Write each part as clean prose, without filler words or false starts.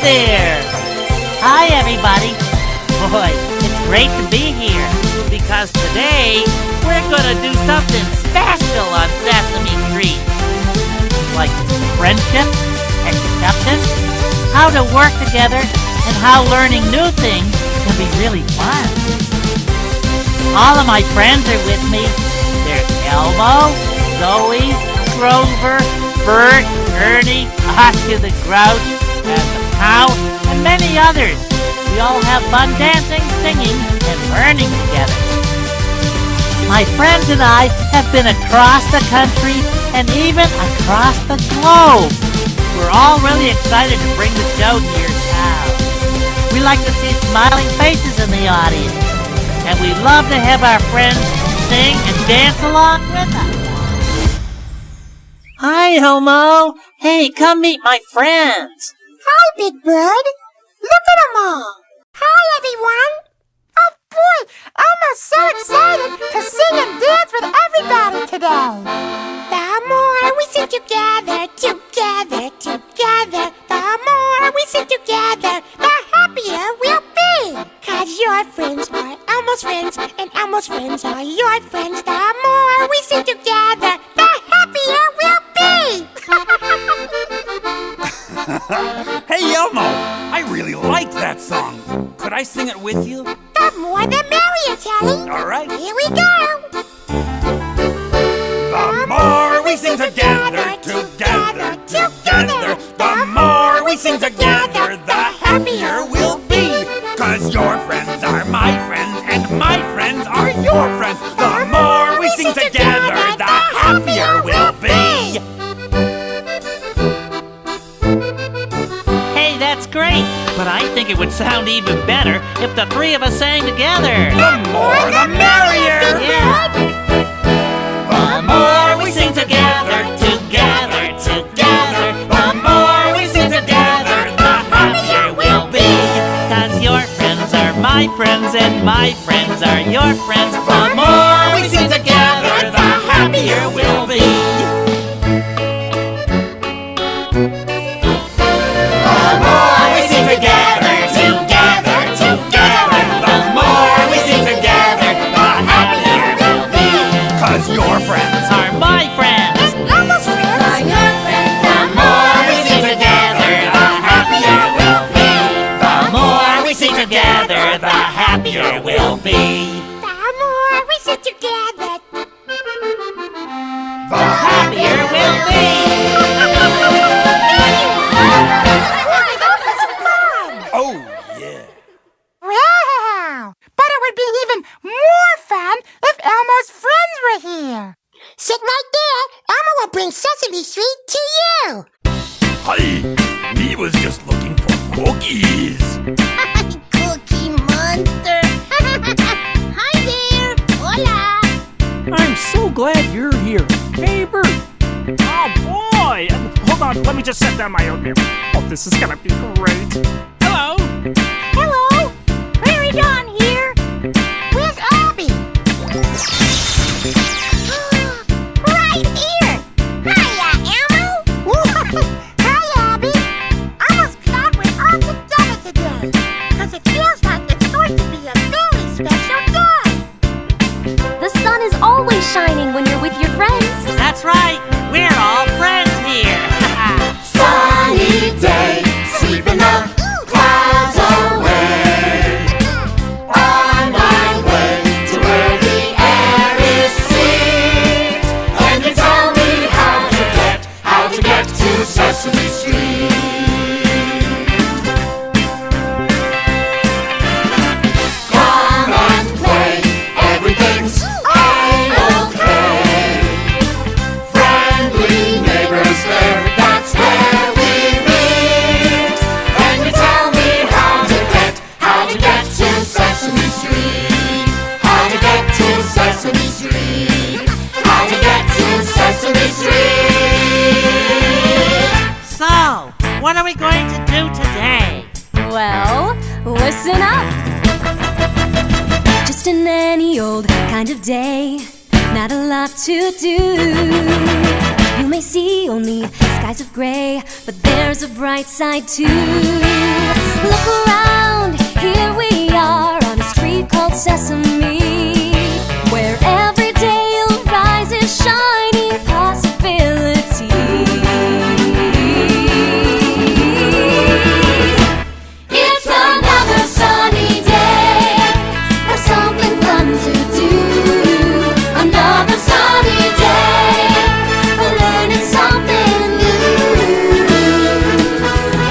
there! Hi, everybody. Boy, it's great to be here, because today we're gonna do something special on Sesame Street. Like friendship, acceptance, how to work together, and how learning new things can be really fun. All of my friends are with me. There's Elmo, Zoe, Grover, Bert, Ernie, Oscar the Grouch, and the Cow, and many others. We all have fun dancing, singing, and learning together. My friends and I have been across the country and even across the globe. We're all really excited to bring the show to your town. We like to see smiling faces in the audience, and we love to have our friends sing and dance along with us. Hi, Elmo. Hey, come meet my friends. Hi, Big Bird. Look at them all. Hi, everyone. Oh, boy, Elmo's so excited to sing and dance with everybody today. The more we sing together, together, together, the more we sing together, the happier we'll be. 'Cause your friends are Elmo's friends, and Elmo's friends are your friends. The more we sing together, the happier we'll be. Hey, Elmo! I really like that song. Could I sing it with you? The more the merrier, Telly. All right. Here we go. The more we sing together, together, together, the more we sing together, the happier we'll be. 'Cause your friends are my friends, and my friends are your friends. The more we sing together, the happier we'll be. Hey, that's great, but I think it would sound even better if the three of us sang together. The more the merrier! Yeah. The more we sing together, together, together, the more we sing together, the happier we'll be. 'Cause your friends are my friends, and my friends are your friends. The more we sing together, the happier we'll be. The more we sing together, together, together, the more we sing together, the happier we'll be. 'Cause your friends Are my friends. Elmo's friends are your friends. The more we sing together, the happier we'll be. The more we sing together, the happier we'll be. The more we sit together, The happier we'll be. Boy, that was fun! Oh, yeah. Wow! But it would be even more fun if Elmo's friends were here. Sit right there. Elmo will bring Sesame Street to you. Hi, me was just looking for cookies. Cookie Monster. Hi there. Hola. I'm so glad you're here. Hey, Bert. Oh, boy. Hold on. Let me just set down my oatmeal. Oh, this is going to be great. Hello. Hello. Prairie Dawn here. Where's Abby? Right here. Hiya, Elmo. Hi, Abby. Almost glad we're all together today, 'cause it feels like it's going to be a very special day. The sun is always shining when you're with your friends. That's right, we're all friends here. Sunny day, sweeping the clouds away. On my way to where the air is sweet. Can you tell me how to get to Sesame Street? Come and play, everything's A-okay. Friendly neighbors there, that's where we meet. Can you tell me how to get to Sesame Street? How to get to Sesame Street? How to get to Sesame Street? So, what are we going to do today? Well, listen up. Just an any old kind of day, not a lot to do. You may see only skies of gray, but there's a bright side too. Look around, here we are on a street called Sesame, where every day arises shining possibilities. It's another sunny day for something fun to do. Another sunny day for learning something new.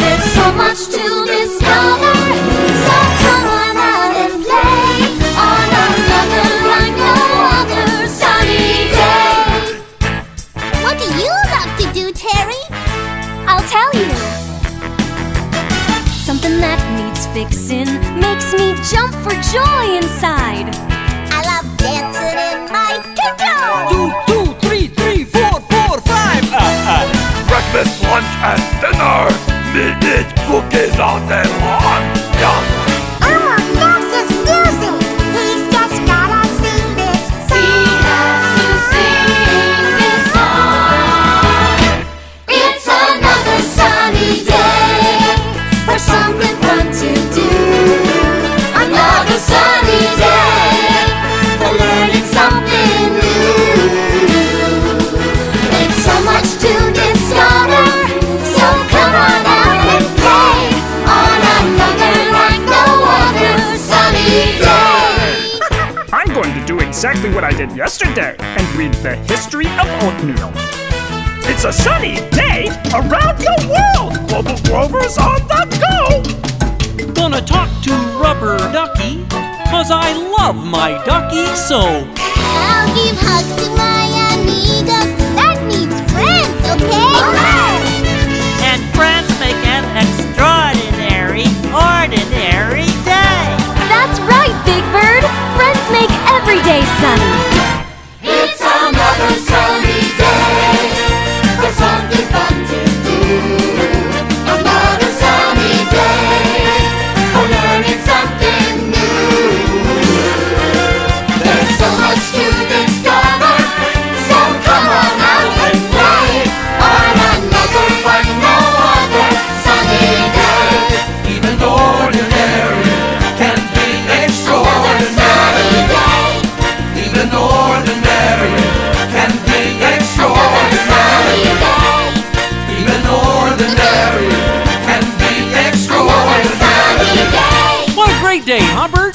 There's so much to discover, so come on out and play on another like no other sunny day. What do you love to do, Terry? I'll tell you. Something that needs fixing makes me jump for joy inside. I love dancing in my tutu. 2, 2, 3, 3, 4, 4, 5. Breakfast, lunch, and dinner. Midnight cookies all day long. Yum. Elmo loves his music. He's just gotta sing this song. He has to sing this song. It's another sunny day for something fun to do. Another sunny day for learning something new. There's so much to discover, so come on out and play on another like no other sunny day. I'm going to do exactly what I did yesterday and read the history of oatmeal. It's a sunny day around the world. Global Rovers on the go. Gonna talk to Rubber Ducky, 'cause I love my ducky so. I'll give hugs to my amigos. That means friends, okay? And friends make an extraordinary, ordinary day. That's right, Big Bird. Friends make every day sunny. It's another sunny day for something fun to do. Another sunny day for learning something new. There's so much to discover, so come on out and play on another like no other sunny day. Even ordinary can be Another sunny extraordinary. day. Even ordinary can be Another sunny extraordinary. day. Even ordinary can be Another sunny extraordinary. day. What a great day, huh, Bert?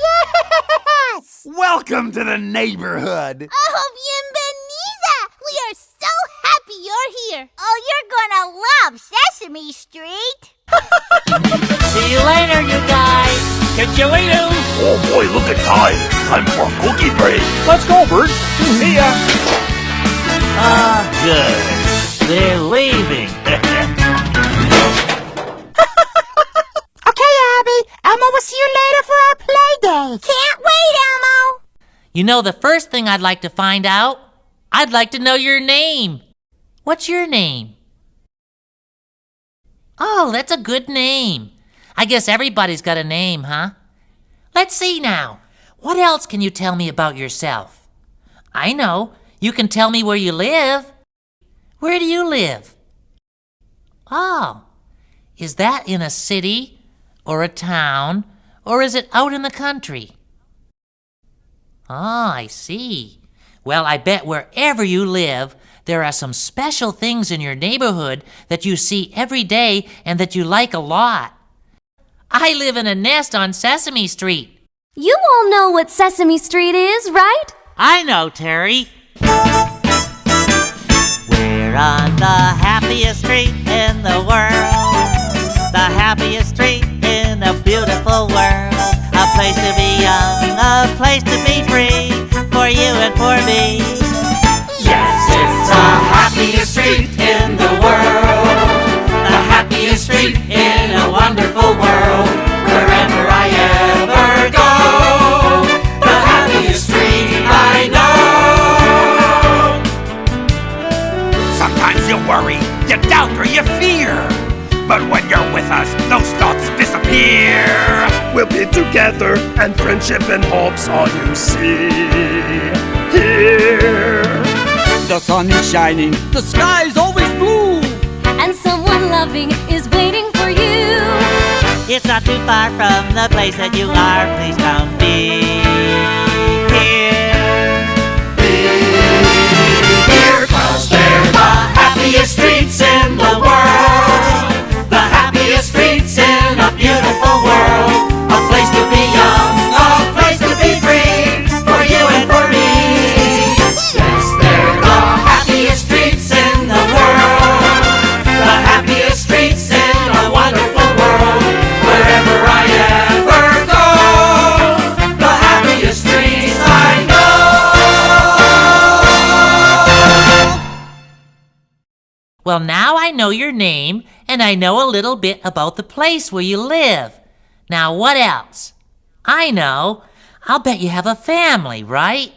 Yes! Welcome to the neighborhood. Oh, bienvenida! We are so happy you're here. Oh, you're gonna love Sesame Street. See you later, you guys. Catch you later. Oh boy, look at time. Time for cookie break. Let's go, Bert. See ya. Ah, good. They're leaving. Okay, Abby. Elmo will see you later for our play date. Can't wait, Elmo. You know, the first thing I'd like to find out, I'd like to know your name. What's your name? Oh, that's a good name. I guess everybody's got a name, huh? Let's see now. What else can you tell me about yourself? I know. You can tell me where you live. Where do you live? Oh, is that in a city or a town, or is it out in the country? Oh, I see. Well, I bet wherever you live, there are some special things in your neighborhood that you see every day and that you like a lot. I live in a nest on Sesame Street. You all know what Sesame Street is, right? I know, Terry. We're on the happiest street in the world. The happiest street in a beautiful world. A place to be young, a place to be free, for you and for me. Yes, it's the happiest street in the world. The happiest street in a wonderful world. Wherever I ever go, the happiest street I know. Sometimes you worry, you doubt, or you fear. But when you're with us, those thoughts disappear. We'll be together, and friendship and hope's all you see here. The sun is shining, the sky's always blue, and someone loving is waiting for you. It's not too far from the place that you are. Please come be here. Here, 'cause they're the happiest streets in the world. The happiest streets in a beautiful world. A place to be young, a place to be free, for you and for me. Yes, they're the happiest streets in the world. The happiest streets in a wonderful world. Wherever I ever go, the happiest streets I know. Well, now I know your name, and I know a little bit about the place where you live. Now, what else? I know. I'll bet you have a family, right?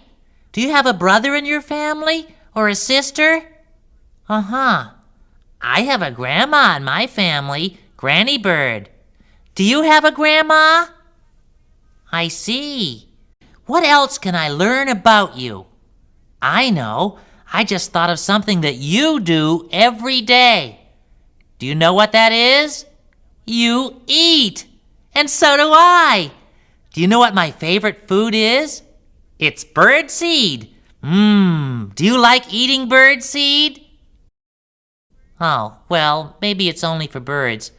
Do you have a brother in your family, or a sister? Uh-huh. I have a grandma in my family, Granny Bird. Do you have a grandma? I see. What else can I learn about you? I know. I just thought of something that you do every day. Do you know what that is? You eat. And so do I. Do you know what my favorite food is? It's bird seed. Do you like eating bird seed? Oh, well, maybe it's only for birds.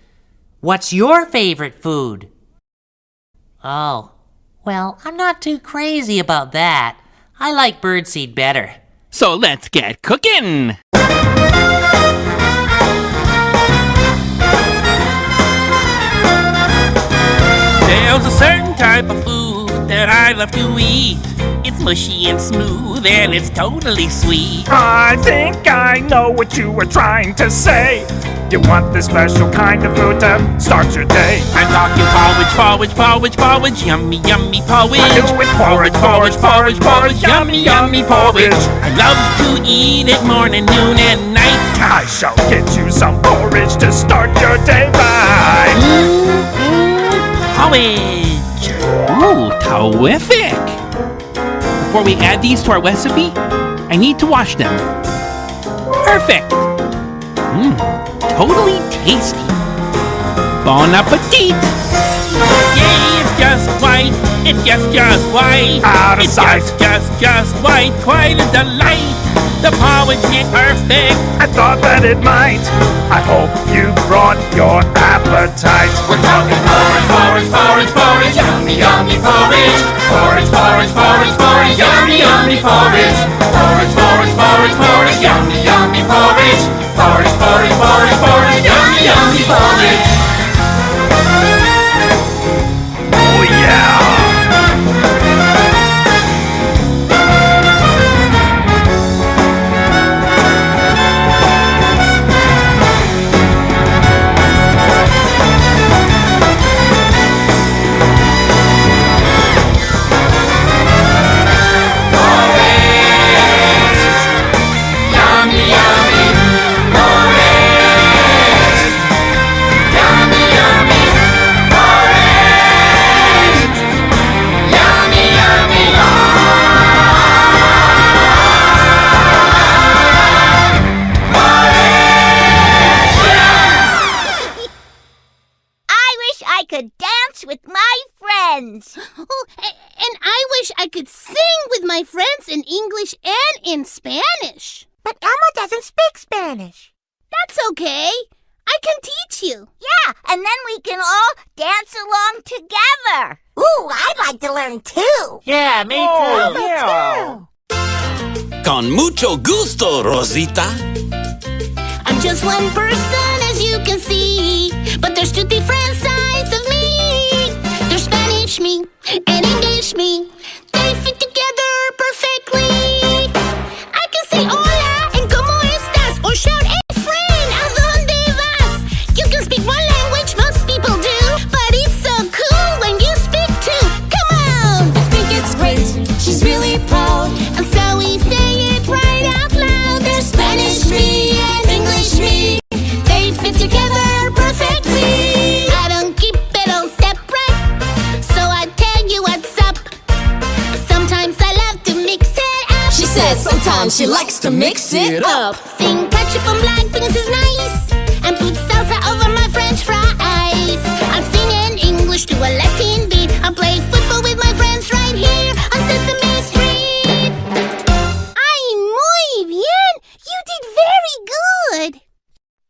What's your favorite food? Oh, well, I'm not too crazy about that. I like birdseed better. So let's get cooking! There's a certain type of food that I love to eat. It's mushy and smooth and it's totally sweet. I think I know what you were trying to say. You want this special kind of food to start your day. I'm talking porridge, yummy, yummy porridge. I do it porridge, yummy, yummy porridge. I love to eat it morning, noon, and night. I shall get you some porridge to start your day by. Porridge! Ooh, terrific! Before we add these to our recipe, I need to wash them. Perfect! Totally tasty. Bon appetit! Yay, it's just white. It's just white. Out of sight. It's just white. Quite a delight. The porridge is perfect. I thought that it might. I hope you brought your appetite. We're talking porridge, yummy, yummy porridge. Porridge, yummy, yummy porridge. Porridge, yummy, yummy porridge. Porridge, yummy, yummy porridge. Oh yeah! With my friends. Oh, and I wish I could sing with my friends in English and in Spanish. But Elmo doesn't speak Spanish. That's okay. I can teach you. Yeah, and then we can all dance along together. Ooh, I'd like to learn too. Yeah, me too. Yeah. Con mucho gusto, Rosita. I'm just one person, as you can see, but there's two different sides of me. There's Spanish me and English me. They fit together perfectly. I can say hola and como estas, or shout, hey friend, ¿a dónde vas? You can speak one language most people do, but it's so cool when you speak two. Come on! I think it's great. She's really proud. And so we say it right out loud. There's Spanish me and English me. They fit together perfectly. I don't keep it all separate, so I tell you what's up. and she likes to mix it up. Sing ketchup on black beans is nice, and put salsa over my French fries. I'm singing English to a Latin beat. I play football with my friends right here on Sesame Street. Ay, muy bien! You did very good!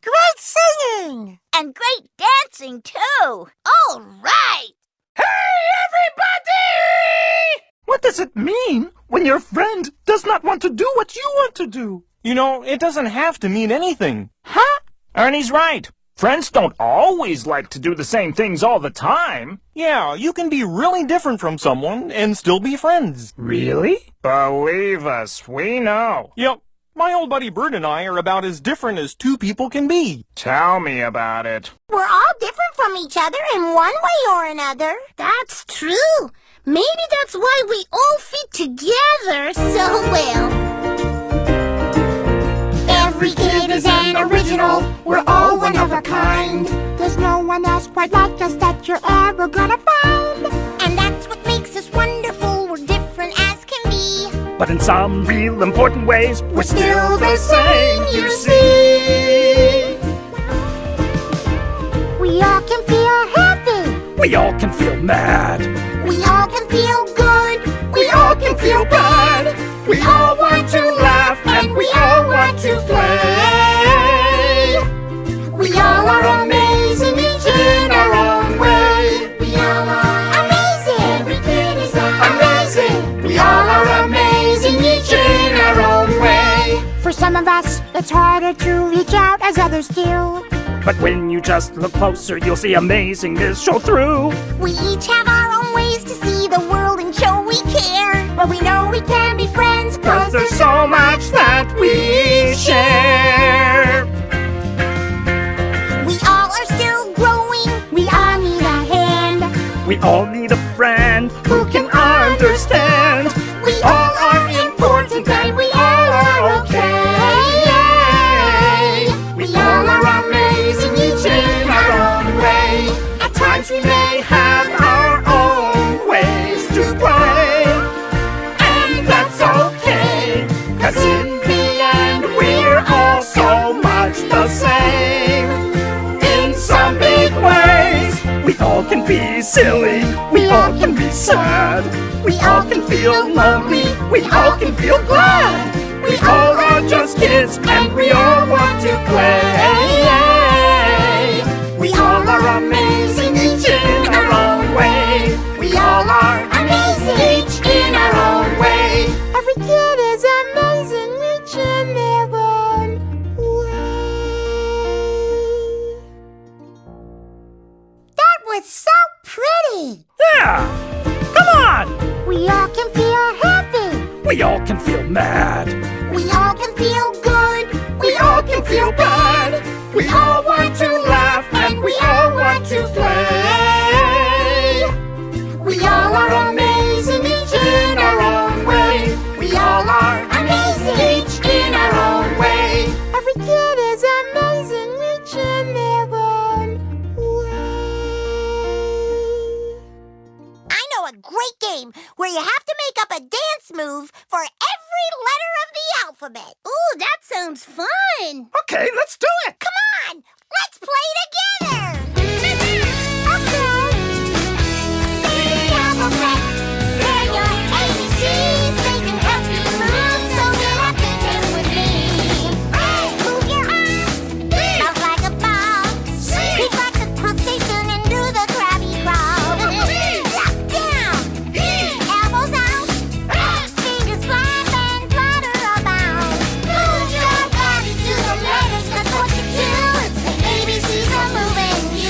Great singing! And great dancing, too! All right! Hey, everybody! What does it mean when your friend does not want to do what you want to do? You know, it doesn't have to mean anything. Huh? Ernie's right. Friends don't always like to do the same things all the time. Yeah, you can be really different from someone and still be friends. Really? Believe us, we know. Yep. My old buddy Bert and I are about as different as two people can be. Tell me about it. We're all different from each other in one way or another. That's true! Maybe that's why we all fit together so well. Every kid is an original. We're all one of a kind. There's no one else quite like us that you're ever gonna find. And that's what makes us wonderful. We're different as can be. But in some real important ways, we're still the same, you see. We all can feel happy. We all can feel mad. We all can feel good. We all can feel bad. We all want to laugh and we all want to play. We all are amazing, each in our own way. We all are amazing. Every kid is amazing. We all are amazing, each in our own way. For some of us, it's harder to reach out as others do. But when you just look closer, you'll see amazingness show through. We each have our own ways to see the world and show we care. But we know we can be friends, Cause there's so much that we share. We all are still growing. we all need a hand. We all need a friend who can understand. We all are important and we all are okay. We all are amazing, each in our own way. At times we may have our own ways to play, and that's okay, 'cause in the end we're all so much the same. In some big ways, we all can be silly, we all can be sad, we all can feel lonely, we all can feel glad. We all are just kids and we all want to play. We all are amazing, each in our own way. We all are amazing, each in our own way. Every kid is amazing, each in their own way. That was so pretty. Yeah! Come on! We all can feel happy. We all can feel mad. We all can feel good. We all can feel bad. We all want to laugh and we all want to play. We all are amazing, each in our own way. We all are Amazing, each in our own way. Every kid is amazing, each in their own way. I know a great game where you have to make up a dance move for every letter of the alphabet. Ooh, that sounds fun. Okay, let's do it. Come on, let's play together. Okay. The alphabet, they're your ABCs. They can help you move, so get up and dance with me. Move your arms, bounce like a ball. Kick like the pump station and do the Krabby Crawl. Lock down, elbows out, fingers flap and flutter about. Move your body to the letters, that's what you do. It's the ABCs of moving you.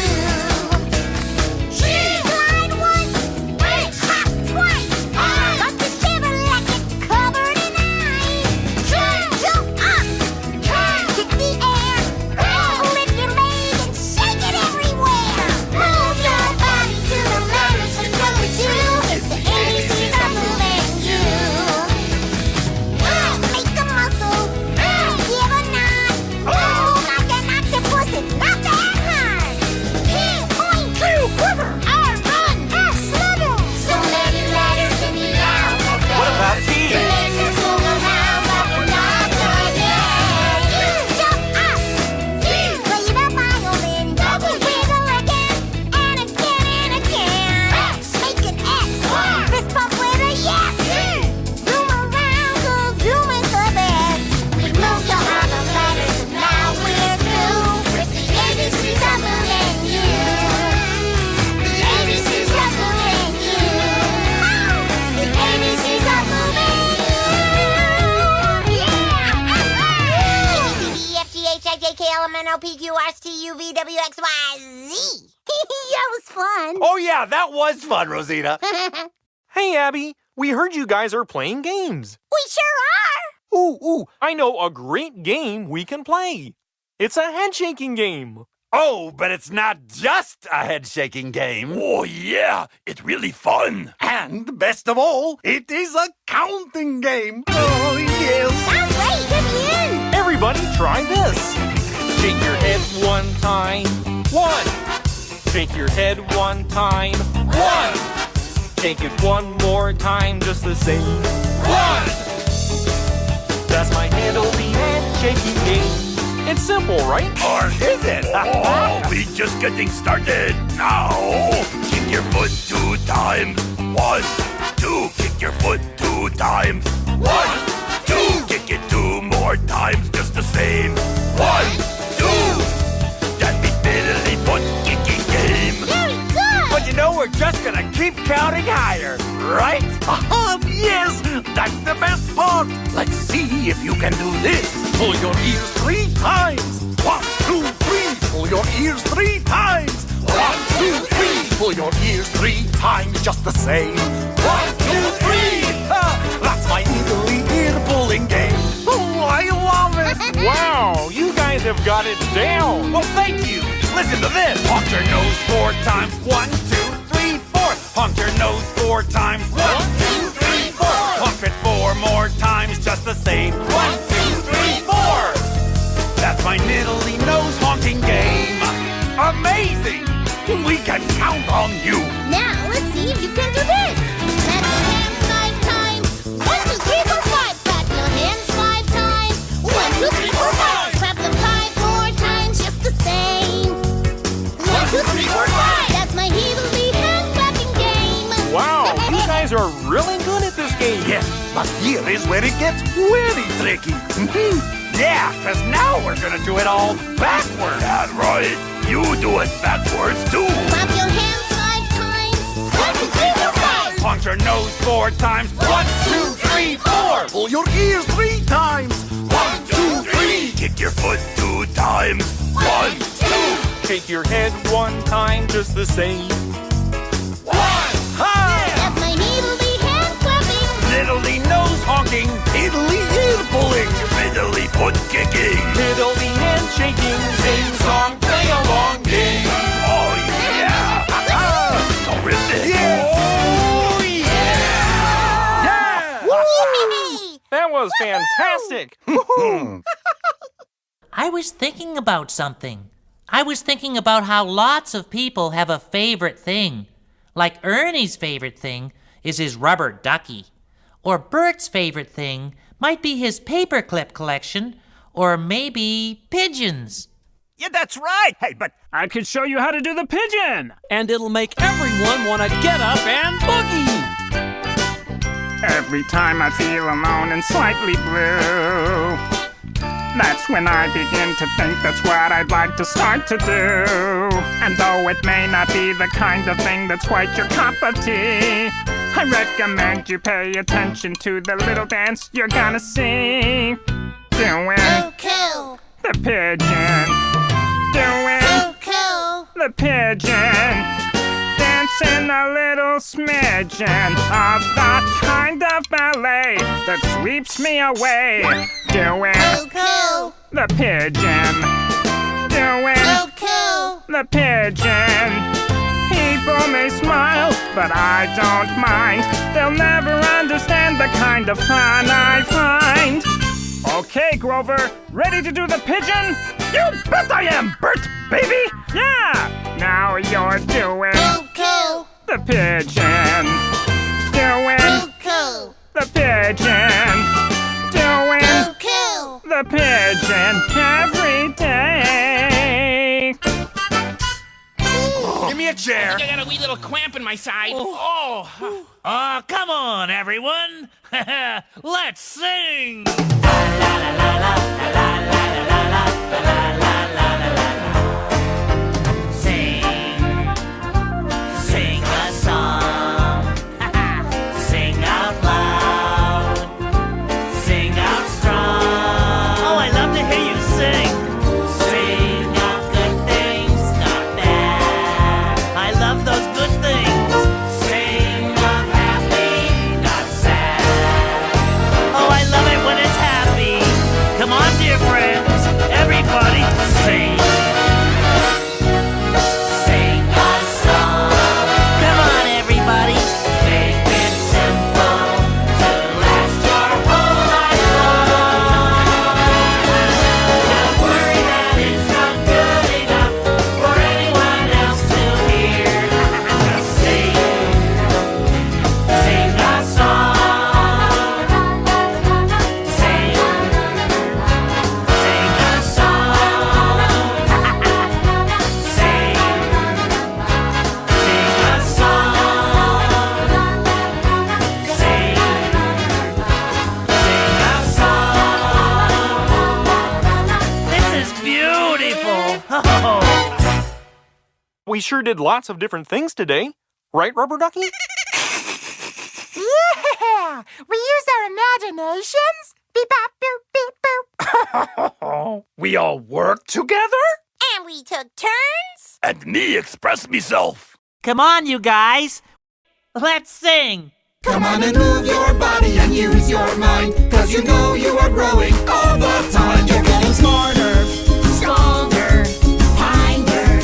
UVWXYZ. That was fun. Oh, yeah, that was fun, Rosita. Hey, Abby, we heard you guys are playing games. We sure are. Ooh, I know a great game we can play. It's a head-shaking game. Oh, but it's not just a head-shaking game. Oh, yeah, it's really fun. And best of all, it is a counting game. Oh, yes. Sounds great. Get me in. Everybody try this. Shake your head one time. 1. Shake your head one time. 1. Shake it one more time, just the same. 1. That's my Handily head-shaking game. It's simple, right? Or is it? Oh, we just getting started now. Kick your foot 2 times. 1, 2. Kick your foot 2 times. 1, 2. Kick it 2 more times, just the same. 1, 2. That be fiddly foot kicking game. Very good. But you know, we're just gonna keep counting higher, right? Yes, that's the best part. Let's see if you can do this. Pull your ears 3 times. 1, 2, 3. Pull your ears 3 times. 1, 2, 3. Pull your ears 3 times, just the same. 1, 2, 3. That's my Italy ear pulling game. Oh, I love it. Wow, you guys have got it down. Well, thank you. Listen to this. Honk your nose 4 times. 1, 2, 3, 4. Honk your nose 4 times. 1, 2, 3, 4. Honk it 4 more times, just the same. 1, 2, 3, 4. That's my Niddly nose honking game. Amazing! We can count on you. Now let's see if you can do this. Clap your hands 5 times. 1, 2, 3, 4, 5. Clap your hands 5 times. 1, 2, 3, 4, 5. Clap them 5 more times, just the same. 1, 2, 3, 4, 5. That's my Heedly hand clapping game. Wow, you guys are really good at this game. Yes, but here is where it gets really tricky. Yeah, because now we're going to do it all backwards. That's right. You do it backwards, too. Clap your hands 5 times. 1, 2, 3, 4, 5. Honk your nose 4 times. 1, 2, 3, 4. Pull your ears 3 times. 1, 2, 3. Kick your foot 2 times. 1, 2. Shake your head one time, just the same. 1. Ha! That's my Heedly hand clapping. Niddly nose honking. Italy ear pulling. Fiddly foot kicking. Fiddly hand shaking, Sing song, play along game. Oh, yeah. Terrific. Oh, yeah. Whee! That was fantastic. I was thinking about something. I was thinking about how lots of people have a favorite thing. Like Ernie's favorite thing is his rubber ducky. Or Bert's favorite thing might be his paperclip collection, or maybe pigeons. Yeah, that's right. Hey, but I could show you how to do the pigeon. And it'll make everyone want to get up and boogie. Every time I feel alone and slightly blue, that's when I begin to think that's what I'd like to start to do. And though it may not be the kind of thing that's quite your cup of tea, I recommend you pay attention to the little dance you're gonna see. Doing Cool. the pigeon. Doing Cool. the pigeon. Dancing a little smidgen of that kind of ballet that sweeps me away. Doing Cool. the pigeon. Doing Cool. the pigeon. People may smile, but I don't mind. They'll never understand the kind of fun I find. Okay, Grover, ready to do the pigeon? You bet I am, Bert, baby! Yeah! Now you're doing Cool. the pigeon. Doing Cool. the pigeon. Doing Cool. the pigeon every day. Give me a chair. I got a wee little cramp in my side. Oh. Come on, everyone. Let's sing. Sing a song. Sing out loud. Sing out strong. Oh, I love to hear you sing. We sure did lots of different things today. Right, Rubber Ducky? Yeah! We used our imaginations. Beep, bop, boop, beep, boop. We all worked together? And we took turns. And me express myself. Come on, you guys. Let's sing. Come on and move your body and use your mind, 'cause you know you are growing all the time. You're getting smarter, stronger, kinder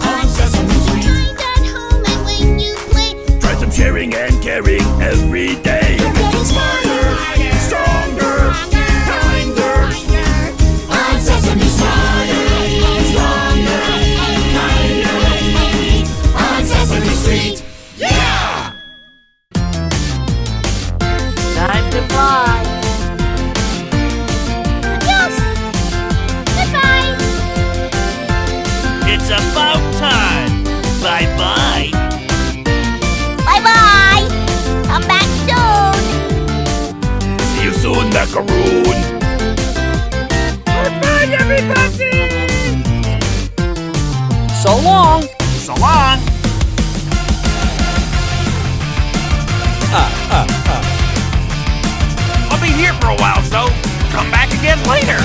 on Sesame Street. Times at home and when you play. Try some sharing and caring every day. You're getting smarter, stronger, kinder on Sesame Street. Stronger, kinder on Sesame Street. Yeah! Time to fly. Adios. Goodbye. It's about time. Bye-bye. Bye-bye. Come back soon. See you soon, macaroon. Goodbye, everybody. So long. So long. I'll be here for a while, so come back again later.